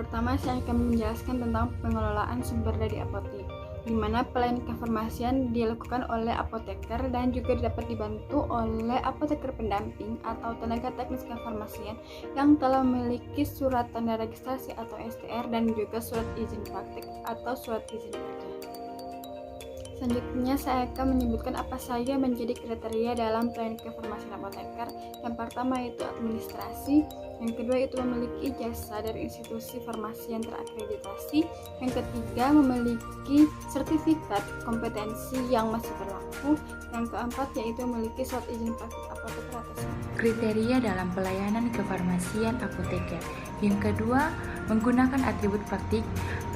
pertama saya akan menjelaskan tentang pengelolaan sumber dari apotek, di mana pelayanan kefarmasian dilakukan oleh apoteker dan juga dapat dibantu oleh apoteker pendamping atau tenaga teknis kefarmasian yang telah memiliki surat tanda registrasi atau STR dan juga surat izin praktik atau surat izin kerja. Selanjutnya saya akan menyebutkan apa saja menjadi kriteria dalam pelayanan kefarmasian apoteker. Yang pertama itu administrasi, yang kedua itu memiliki ijazah dari institusi farmasi yang terakreditasi, yang ketiga memiliki sertifikat kompetensi yang masih berlaku, yang keempat yaitu memiliki surat izin praktik apoteker atau SIP. Kriteria dalam pelayanan kefarmasian apoteker. Yang kedua, menggunakan atribut praktik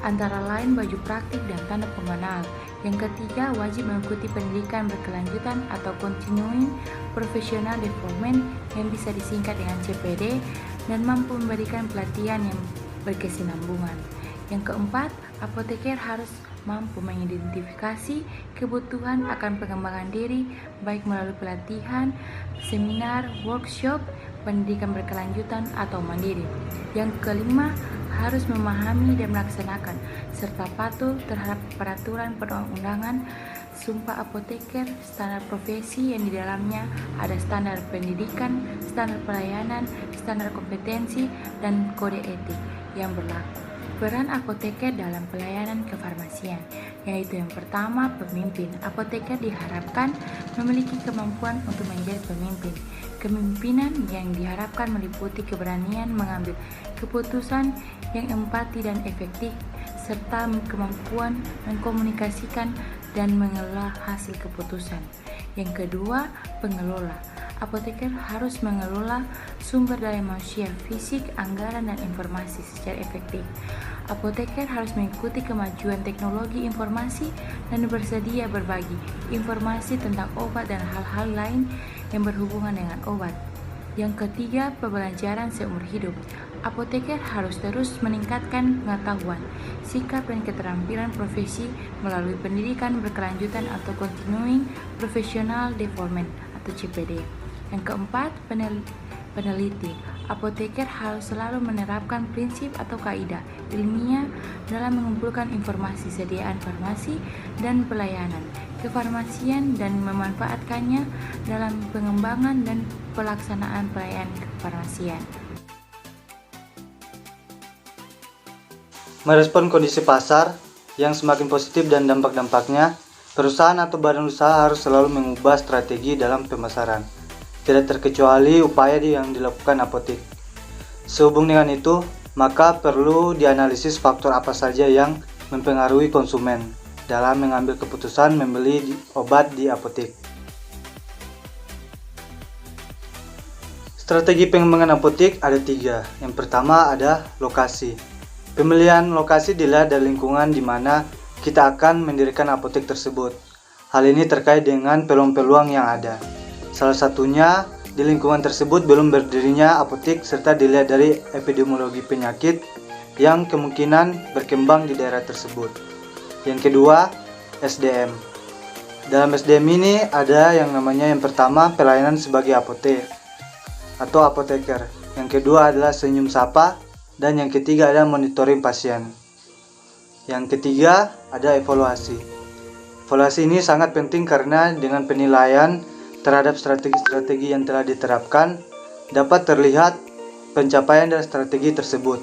antara lain baju praktik dan tanda pengenal. Yang ketiga, wajib mengikuti pendidikan berkelanjutan atau continuing professional development yang bisa disingkat dengan CPD dan mampu memberikan pelatihan yang berkesinambungan. Yang keempat, apoteker harus mampu mengidentifikasi kebutuhan akan pengembangan diri baik melalui pelatihan, seminar, workshop, pendidikan berkelanjutan atau mandiri. Yang kelima, harus memahami dan melaksanakan serta patuh terhadap peraturan perundang-undangan, sumpah apoteker, standar profesi yang di dalamnya ada standar pendidikan, standar pelayanan, standar kompetensi, dan kode etik yang berlaku. Peran apoteker dalam pelayanan kefarmasian, yaitu yang pertama, pemimpin. Apoteker diharapkan memiliki kemampuan untuk menjadi pemimpin. Kepemimpinan yang diharapkan meliputi keberanian mengambil keputusan yang empati dan efektif, serta kemampuan mengkomunikasikan dan mengelola hasil keputusan. Yang kedua, pengelola. Apoteker harus mengelola sumber daya manusia, fisik, anggaran, dan informasi secara efektif. Apoteker harus mengikuti kemajuan teknologi informasi dan bersedia berbagi informasi tentang obat dan hal-hal lain yang berhubungan dengan obat. Yang ketiga, pembelajaran seumur hidup. Apoteker harus terus meningkatkan pengetahuan, sikap, dan keterampilan profesi melalui pendidikan berkelanjutan atau continuing professional development atau CPD. Yang keempat, peneliti. Apoteker harus selalu menerapkan prinsip atau kaidah ilmiah dalam mengumpulkan informasi sediaan farmasi dan pelayanan kefarmasian dan memanfaatkannya dalam pengembangan dan pelaksanaan pelayanan kefarmasian. Merespon kondisi pasar yang semakin positif dan dampak-dampaknya, perusahaan atau badan usaha harus selalu mengubah strategi dalam pemasaran. Tidak terkecuali upaya yang dilakukan apotek. Sehubung dengan itu, maka perlu dianalisis faktor apa saja yang mempengaruhi konsumen dalam mengambil keputusan membeli obat di apotek. Strategi pengembangan apotek ada 3. Yang pertama ada lokasi. Pemilihan lokasi dilihat dari lingkungan di mana kita akan mendirikan apotek tersebut. Hal ini terkait dengan peluang-peluang yang ada. Salah satunya, di lingkungan tersebut belum berdirinya apotek serta dilihat dari epidemiologi penyakit yang kemungkinan berkembang di daerah tersebut. Yang kedua, SDM. Dalam SDM ini ada yang namanya yang pertama pelayanan sebagai apotek atau apoteker. Yang kedua adalah senyum sapa dan yang ketiga ada monitoring pasien. Yang ketiga ada evaluasi. Evaluasi ini sangat penting karena dengan penilaian terhadap strategi-strategi yang telah diterapkan dapat terlihat pencapaian dari strategi tersebut.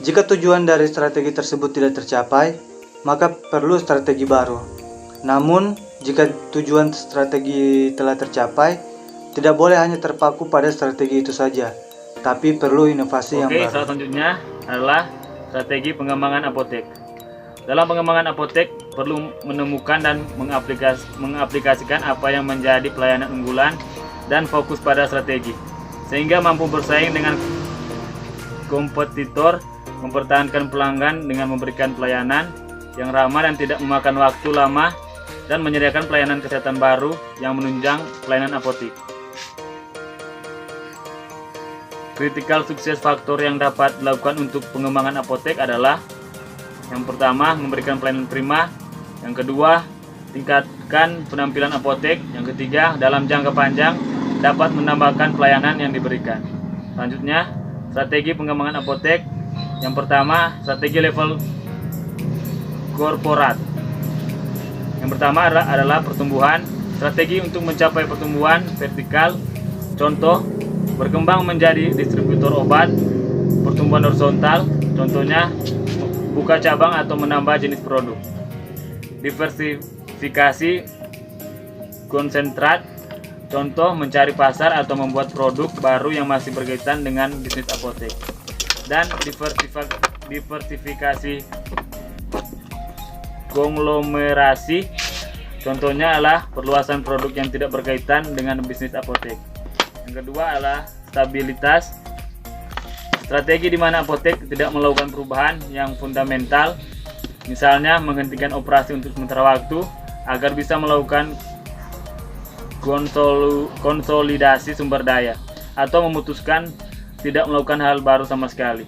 Jika tujuan dari strategi tersebut tidak tercapai, maka perlu strategi baru. Namun, jika tujuan strategi telah tercapai, tidak boleh hanya terpaku pada strategi itu saja, tapi perlu inovasi yang baru. Salah selanjutnya adalah strategi pengembangan apotek. Dalam pengembangan apotek perlu menemukan dan mengaplikasikan apa yang menjadi pelayanan unggulan dan fokus pada strategi, sehingga mampu bersaing dengan kompetitor, mempertahankan pelanggan dengan memberikan pelayanan yang ramah dan tidak memakan waktu lama, dan menyediakan pelayanan kesehatan baru yang menunjang pelayanan apotek. Critical success factor yang dapat dilakukan untuk pengembangan apotek adalah: yang pertama, memberikan pelayanan prima. Yang kedua, tingkatkan penampilan apotek. Yang ketiga, dalam jangka panjang dapat menambahkan pelayanan yang diberikan. Selanjutnya, strategi pengembangan apotek Yang pertama, strategi level korporat. Yang pertama adalah pertumbuhan. Strategi untuk mencapai pertumbuhan vertikal. Contoh, berkembang menjadi distributor obat. Pertumbuhan horizontal, contohnya buka cabang atau menambah jenis produk. Diversifikasi konsentrat, contoh mencari pasar atau membuat produk baru yang masih berkaitan dengan bisnis apotek. Dan diversifikasi konglomerasi, contohnya adalah perluasan produk yang tidak berkaitan dengan bisnis apotek. Yang kedua adalah stabilitas. Strategi di mana apotek tidak melakukan perubahan yang fundamental, misalnya menghentikan operasi untuk sementara waktu agar bisa melakukan konsolidasi sumber daya, atau memutuskan tidak melakukan hal baru sama sekali.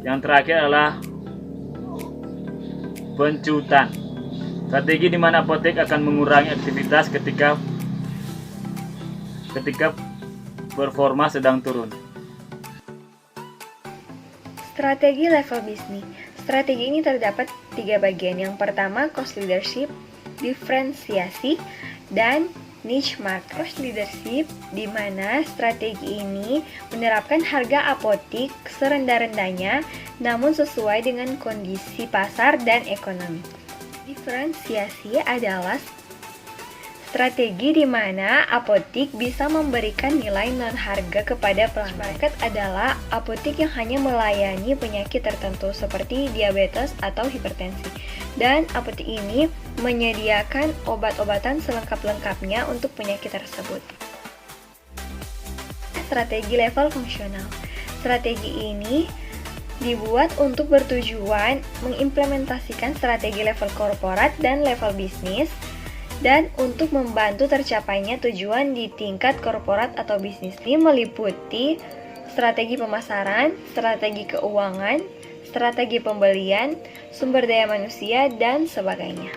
Yang terakhir adalah pencutan. Strategi di mana apotek akan mengurangi aktivitas ketika performa sedang turun. Strategi level bisnis. Strategi ini terdapat 3 bagian. Yang pertama, cost leadership, diferensiasi, dan niche market. Cost leadership, di mana strategi ini menerapkan harga apotik serendah-rendahnya, namun sesuai dengan kondisi pasar dan ekonomi. Diferensiasi adalah strategi di mana apotik bisa memberikan nilai non-harga kepada pelanggan. Market adalah apotik yang hanya melayani penyakit tertentu seperti diabetes atau hipertensi. Dan apotik ini menyediakan obat-obatan selengkap-lengkapnya untuk penyakit tersebut. Strategi level fungsional. Strategi ini dibuat untuk bertujuan mengimplementasikan strategi level korporat dan level bisnis, dan untuk membantu tercapainya tujuan di tingkat korporat atau bisnis. Ini meliputi strategi pemasaran, strategi keuangan, strategi pembelian, sumber daya manusia, dan sebagainya.